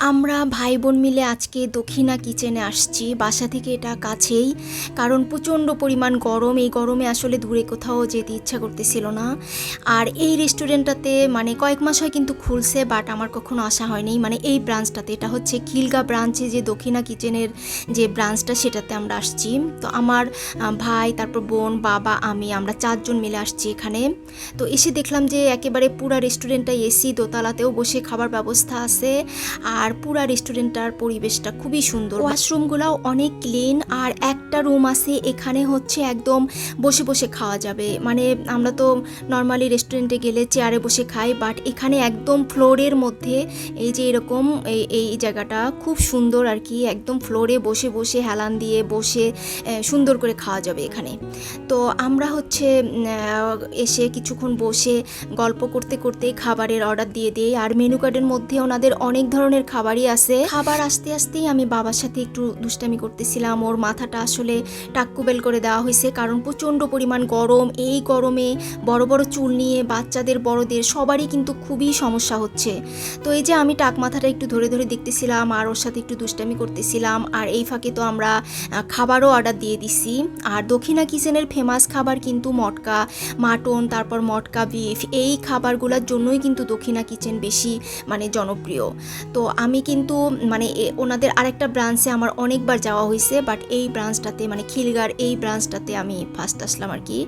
আমরা ভাই বোন মিলে আজকে দক্ষিণা কিচেনে আসছি। বাসা থেকে এটা কাছেই, কারণ প্রচণ্ড পরিমাণ গরম। এই গরমে আসলে দূরে কোথাও যেতে ইচ্ছা করতেছিল না। আর এই রেস্টুরেন্টটাতে মানে কয়েক মাস হয় কিন্তু খুলছে, বাট আমার কখনো আসা হয়নি। মানে এই ব্রাঞ্চটাতে, এটা হচ্ছে খিলগা ব্রাঞ্চে যে দক্ষিণা কিচেনের যে ব্রাঞ্চটা, সেটাতে আমরা আসছি। তো আমার ভাই, তারপর বোন, বাবা, আমরা 4 জন মিলে আসছি এখানে। তো এসে দেখলাম যে একেবারে পুরা রেস্টুরেন্টটা এসি, দোতলাতেও বসে খাবার ব্যবস্থা আছে। আর পুরা রেস্টুরেন্টটার পরিবেশটা খুবই সুন্দর। ওয়াশরুমগুলোও অনেক ক্লিন। আর একটা রুম আছে, এখানে হচ্ছে একদম বসে বসে খাওয়া যাবে। মানে আমরা তো নর্মালি রেস্টুরেন্টে গেলে চেয়ারে বসে খাই, বাট এখানে একদম ফ্লোরের মধ্যে এই যে এরকম এই জায়গাটা খুব সুন্দর আর কি। একদম ফ্লোরে বসে বসে হেলান দিয়ে বসে সুন্দর করে খাওয়া যাবে এখানে। তো আমরা হচ্ছে এসে কিছুক্ষণ বসে গল্প করতে করতে খাবারের অর্ডার দিয়ে দিই। আর মেনু কার্ডের মধ্যে ওনাদের অনেক ধরনের খাবারই আছে। খাবার আসতে আসতেই আমি বাবার সাথে একটু দুষ্টামি করতেছিলাম। ওর মাথাটা আসলে টাক্কুবেল করে দেওয়া হয়েছে, কারণ প্রচণ্ড পরিমাণ গরম। এই গরমে বড় বড় চুল নিয়ে বাচ্চাদের বড়দের সবারই কিন্তু খুবই সমস্যা হচ্ছে। তো এই যে আমি টাক মাথাটা একটু ধরে ধরে দেখতেছিলাম আর ওর সাথে একটু দুষ্টামি করতেছিলাম। আর এই ফাঁকে তো আমরা খাবারও অর্ডার দিয়ে দিছি। আর দক্ষিণা কিচেনের ফেমাস খাবার কিন্তু মটকা মাটন, তারপর মটকা বিফ, এই খাবারগুলোর জন্যই কিন্তু দক্ষিণা কিচেন বেশি মানে জনপ্রিয়। তো আমি কিন্তু মানে ওনাদের আরেকটা ব্রাঞ্চে আমার অনেকবার যাওয়া হয়েছে, বাট এই ব্রাঞ্চটাতে মানে খিলগার এই ব্রাঞ্চটাতে আমি ফার্স্ট আসলাম আর কি।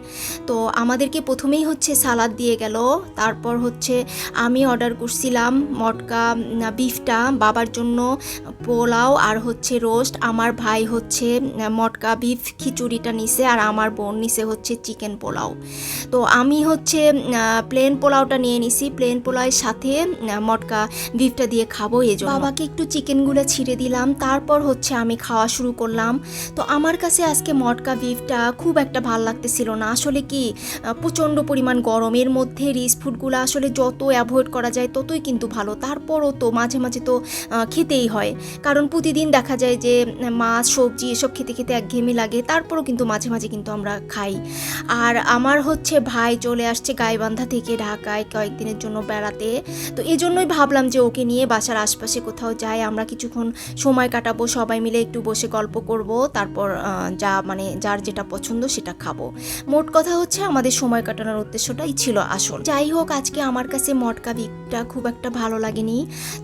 তো আমাদেরকে প্রথমেই হচ্ছে সালাদ দিয়ে গেল। তারপর হচ্ছে আমি অর্ডার করছিলাম মটকা বিফটা, বাবার জন্য পোলাও আর হচ্ছে রোস্ট। আমার ভাই হচ্ছে মটকা বিফ খিচুড়িটা নিছে, আর আমার বোন নিছে হচ্ছে চিকেন পোলাও। তো আমি হচ্ছে প্লেন পোলাওটা নিয়ে নিছি। প্লেন পোলাওয়ের সাথে মটকা বিফটা দিয়ে খাবো, এই জন্য বাবাকে একটু চিকেনগুলো ছিঁড়ে দিলাম। তারপর হচ্ছে আমি খাওয়া শুরু করলাম। তো আমার কাছে আজকে মটকা বিফটা খুব একটা ভাল লাগতেছিল না। আসলে কি প্রচণ্ড পরিমাণ গরমের মধ্যে রিচ ফুডগুলো আসলে যত অ্যাভয়েড করা যায় ততই কিন্তু ভালো। তারপরও তো মাঝে মাঝে তো খেতেই হয়, কারণ প্রতিদিন দেখা যায় যে মাছ সবজি এসব খেতে খেতে একঘেয়েমি লাগে। তারপরও কিন্তু মাঝে মাঝে কিন্তু আমরা খাই। আর আমার হচ্ছে ভাই চলে আসছে গাইবান্ধা থেকে ঢাকায় কয়েকদিনের জন্য বেড়াতে। তো এই জন্যই ভাবলাম যে ওকে নিয়ে বাসার আশপাশে কোথাও যাই, আমরা কিছুক্ষণ সময় কাটাবো, সবাই মিলে একটু বসে গল্প করব, তারপর মানে যার যেটা পছন্দ সেটা খাবো। মোট কথা হচ্ছে আমাদের সময় কাটানোর উদ্দেশ্যটাই ছিল আসল। যাই হোক, আজকে আমার কাছে মটকা বিফটা খুব একটা ভালো লাগেনি,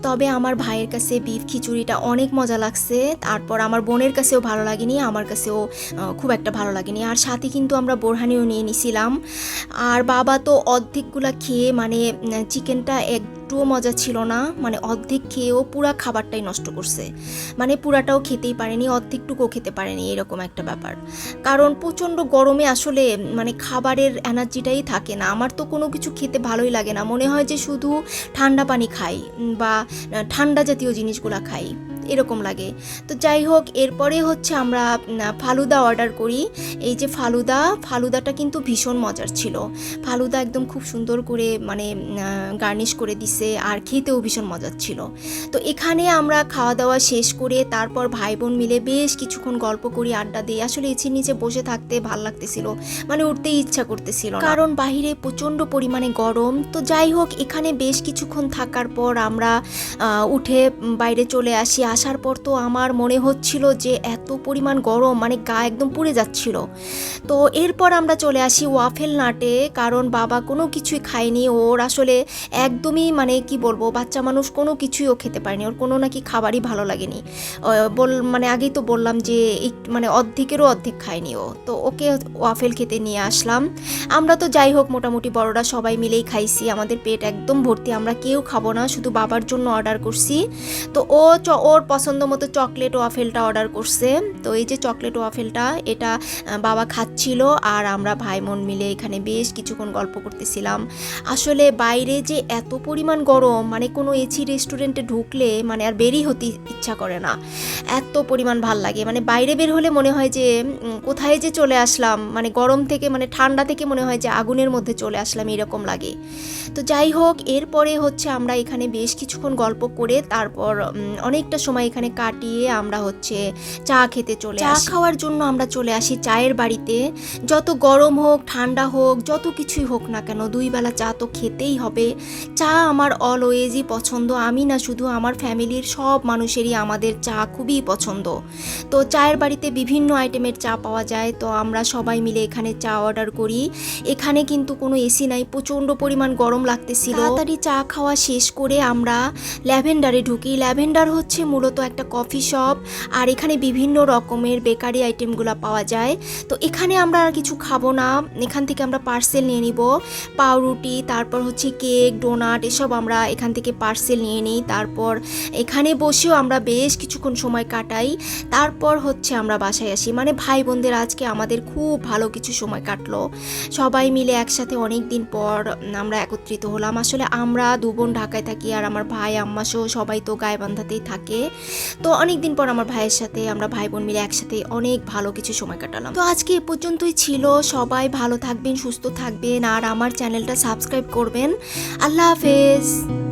তবে আমার ভাইয়ের কাছে বিফ খিচুড়িটা অনেক মজা লাগছে। তারপর আমার বোনের কাছেও ভালো লাগেনি, আমার কাছেও খুব একটা ভালো লাগেনি। আর সাথে কিন্তু আমরা বোরহানিও নিয়ে নিছিলাম। আর বাবা তো অর্ধেকগুলা খেয়ে মানে চিকেনটা একটুও মজা ছিল না, মানে অর্ধেক খেয়েও পুরা খাবারটাই নষ্ট করছে। মানে পুরাটাও খেতেই পারেনি, অর্ধেকটুকুও খেতে পারেনি, এরকম একটা ব্যাপার। কারণ প্রচণ্ড গরমে আসলে মানে খাবারের এনার্জিটাই থাকে না। আমার তো কোনো কিছু খেতে ভালোই লাগে না, মনে হয় যে শুধু ঠান্ডা পানি খাই বা ঠান্ডা জাতীয় জিনিসগুলা খাই, এরকম লাগে। তো যাই হোক, এরপরে হচ্ছে আমরা ফালুদা অর্ডার করি। এই যে ফালুদাটা কিন্তু ভীষণ মজার ছিল। ফালুদা একদম খুব সুন্দর করে মানে গার্নিশ করে দিছে, আর খেতেও ভীষণ মজার ছিল। তো এখানে আমরা খাওয়া দাওয়া শেষ করে তারপর ভাই বোন মিলে বেশ কিছুক্ষণ গল্প করি, আড্ডা দিই। আসলে এসির নিচে বসে থাকতে ভাল লাগতেছিল, মানে উঠতেই ইচ্ছা করতেছিল না, কারণ বাহিরে প্রচণ্ড পরিমাণে গরম। তো যাই হোক, এখানে বেশ কিছুক্ষণ থাকার পর আমরা উঠে বাইরে চলে আসি। আসার পর তো আমার মনে হচ্ছিল যে এত পরিমাণ গরম, মানে গা একদম পুড়ে যাচ্ছিল। তো এরপর আমরা চলে আসি ওয়াফেল নাটে, কারণ বাবা কোনো কিছুই খায়নি। ওর আসলে একদমই মানে কি বলবো, বাচ্চা মানুষ কোনো কিছুই ও খেতে পারেনি, ওর কোনো নাকি খাবারই ভালো লাগেনি। মানে আগেই তো বললাম যে মানে অর্ধেকেরও অর্ধেক খায়নি ও। তো ওকে ওয়াফেল খেতে নিয়ে আসলাম। আমরা তো যাই হোক মোটামুটি বড়রা সবাই মিলেই খাইছি, আমাদের পেট একদম ভর্তি। আমরা কেউ খাবো না, শুধু বাবার জন্য অর্ডার করছি। তো ওর পছন্দ মতো চকলেট ওয়াফেলটা অর্ডার করছে। তো এই যে চকলেট ওয়াফেলটা, এটা বাবা খাচ্ছিল, আর আমরা ভাই বোন মিলে এখানে বেশ কিছুক্ষণ গল্প করতেছিলাম। আসলে বাইরে যে এত পরিমাণ গরম, মানে কোনো এসি রেস্টুরেন্টে ঢুকলে মানে আর বেরই হতে ইচ্ছা করে না, এত পরিমাণ ভাল লাগে। মানে বাইরে বের হলে মনে হয় যে কোথায় যে চলে আসলাম, মানে গরম থেকে মানে ঠান্ডা থেকে মনে হয় যে আগুনের মধ্যে চলে আসলাম, এরকম লাগে। তো যাই হোক, এরপরে হচ্ছে আমরা এখানে বেশ কিছুক্ষণ গল্প করে তারপর অনেকটা সময় সময় এখানে কাটিয়ে আমরা হচ্ছে চা খেতে চলে আসি। চা খাওয়ার জন্য আমরা চলে আসি চায়ের বাড়িতে। যত গরম হোক ঠান্ডা হোক যত কিছুই হোক না কেন 2 বেলা চা তো খেতেই হবে। চা আমার অলওয়েজই পছন্দ, আমি না শুধু, আমার ফ্যামিলির সব মানুষেরই আমাদের চা খুবই পছন্দ। তো চায়ের বাড়িতে বিভিন্ন আইটেমের চা পাওয়া যায়, তো আমরা সবাই মিলে এখানে চা অর্ডার করি। এখানে কিন্তু কোনো এসি নাই, প্রচণ্ড পরিমাণ গরম লাগতেছিল। তাড়াতাড়ি চা খাওয়া শেষ করে আমরা ল্যাভেন্ডারে ঢুকি। ল্যাভেন্ডার হচ্ছে মূলত একটা কফি শপ, আর এখানে বিভিন্ন রকমের বেকারি আইটেমগুলো পাওয়া যায়। তো এখানে আমরা আর কিছু খাবো না, এখান থেকে আমরা পার্সেল নিয়ে নিব। পাউরুটি, তারপর হচ্ছে কেক, ডোনাট, এসব আমরা এখান থেকে পার্সেল নিয়ে নিই। তারপর এখানে বসেও আমরা বেশ কিছুক্ষণ সময় কাটাই। তারপর হচ্ছে আমরা বাসায় আসি। মানে ভাই বোনদের আজকে আমাদের খুব ভালো কিছু সময় কাটলো, সবাই মিলে একসাথে অনেক দিন পর আমরা একত্রিত হলাম। আসলে আমরা 2 বোন ঢাকায় থাকি, আর আমার ভাই আম্মা সহ সবাই তো গাইবান্ধাতেই থাকে। তো অনেক দিন পর আমার ভাইয়ের সাথে আমরা ভাই বোন মিলে একসাথে অনেক ভালো কিছু সময় কাটালাম। তো আজকে এ পর্যন্তই ছিল। সবাই ভালো থাকবেন, সুস্থ থাকবেন, আর আমার চ্যানেলটা সাবস্ক্রাইব করবেন। আল্লাহ হাফেজ।